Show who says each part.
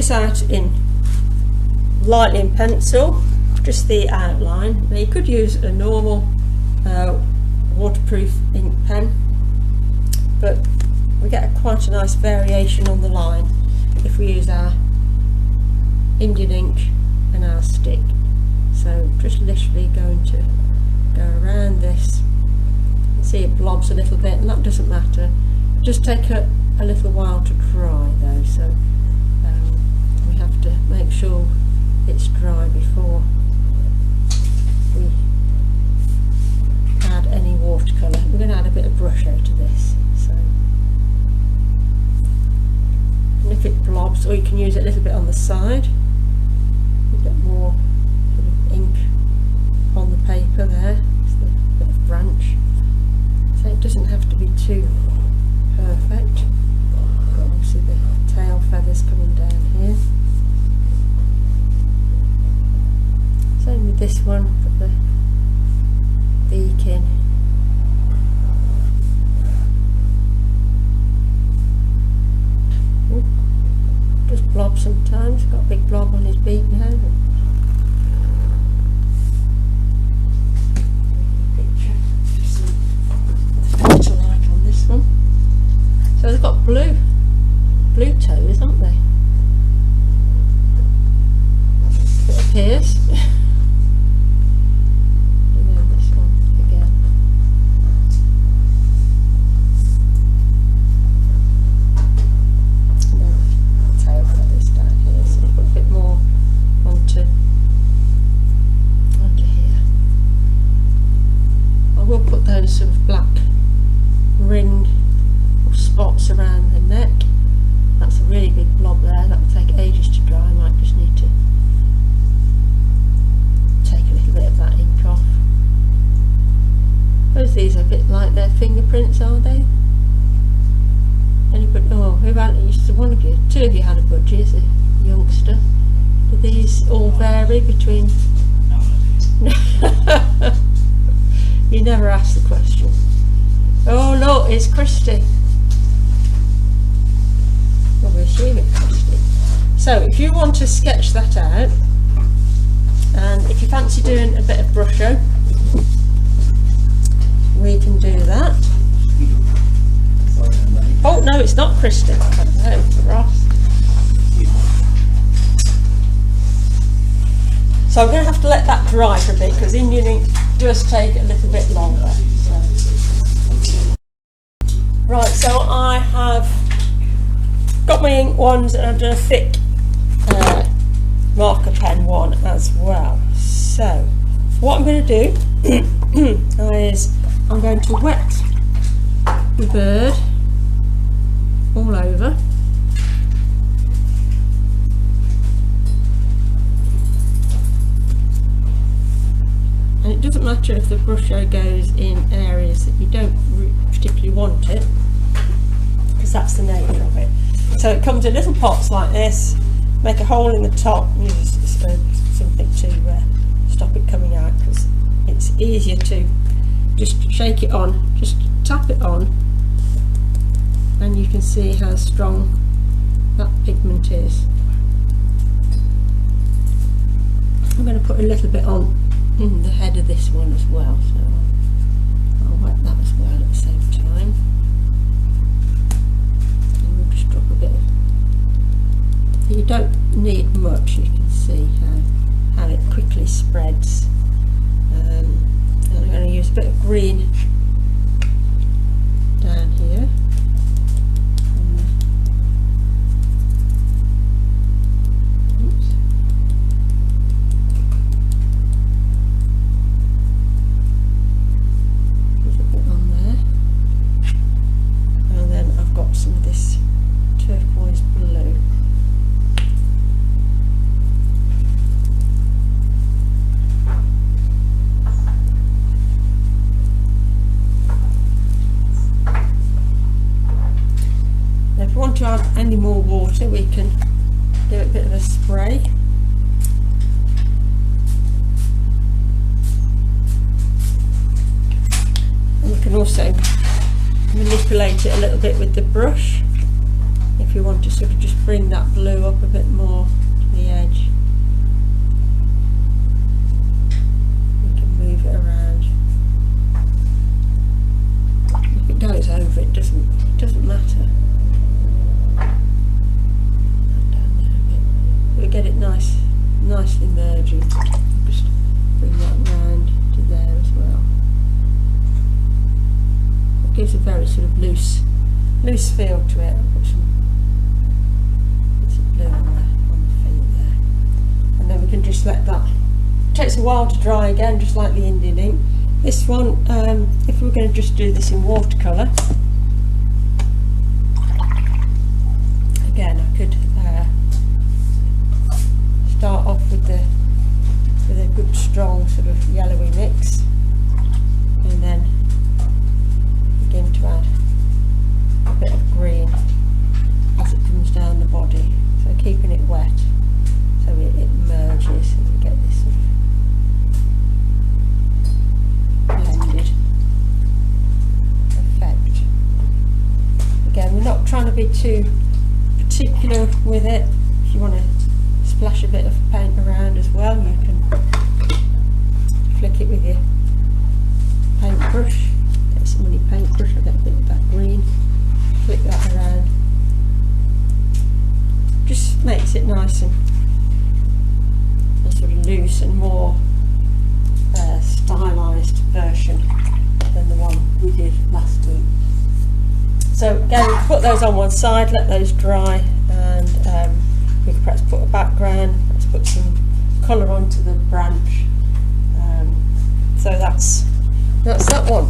Speaker 1: this out lightly in pencil, just the outline. Now you could use a normal waterproof ink pen, but we get quite a nice variation on the line if we use our Indian ink and our stick. So just literally going to go around this. You see it blobs a little bit, and that doesn't matter. Just take a little while to dry though, so we have to make sure it's dry before we add any watercolour. We're going to add a bit of Brusho to this. So, and if it blobs, or you can use it a little bit on the side, you get more sort of ink on the paper there. It's a bit of branch, so it doesn't have to be too perfect. Obviously the tail feathers coming down here. Same with this one, put the beak in. Ooh, just blob sometimes, got a big blob on his beak now. Picture light on this one. So they've got blue toes, haven't they? It appears. And then this one again. And then the tail feathers down here, so you've got a bit more onto here. I will put those sort of black ring spots around the neck. That's a really big blob there, that will take ages to dry. I might just need to take a little bit of that ink off. Suppose these are a bit like their fingerprints, are they? Anybody? Oh, who had it? One of you, two of you had a Budgie as a youngster. Do these all vary between? You never ask the question. Oh look, it's Christy. Well, we assume it's Christy. So if you want to sketch that out, and if you fancy doing a bit of Brusho, we can do that. Oh no, it's not Christy. No, Ross. So I'm going to have to let that dry for a bit, because Indian ink does take a little bit longer. So. Right, so I have got my ink ones, and I've done a thick marker pen one as well. So what I'm going to do is I'm going to wet the bird all over. And it doesn't matter if the Brusho goes in areas that you don't particularly want it, because that's the nature of it. So it comes in little pots like this. Make a hole in the top, use something to stop it coming out, because it's easier to just shake it on, just tap it on, and you can see how strong that pigment is. I'm going to put a little bit on the head of this one as well, so I'll wet that as well at the same time. And we'll just drop a bit of, you don't need much, you can see how it quickly spreads. And I'm going to use a bit of green down here. To add any more water, we can give it a bit of a spray. And you can also manipulate it a little bit with the brush if you want to sort of just bring that blue up a bit more to the edge. We can move it around. If it goes over, it doesn't matter. Down there a bit. We get it nicely merging. Just bring that round to there as well. It gives a very sort of loose feel to it. I'll put some blue on the feet there, and then we can just let that. It takes a while to dry again, just like the Indian ink. This one, if we're going to just do this in watercolour, again I could start off with a good strong sort of yellowy mix, and then begin to add a bit of green as it comes down the body, so keeping it wet so it merges and we get this sort of blended effect. Again, we're not trying to be too particular with it. If you want to splash a bit of paint around as well, you can flick it with your paintbrush. Get some mini paintbrush, I'll get a bit of that green, flick that around. Just makes it nice and sort of loose and more stylised version than the one we did last week. So again, we put those on one side, let those dry, and we can perhaps put a background, let's put some colour onto the branch. So that's that one.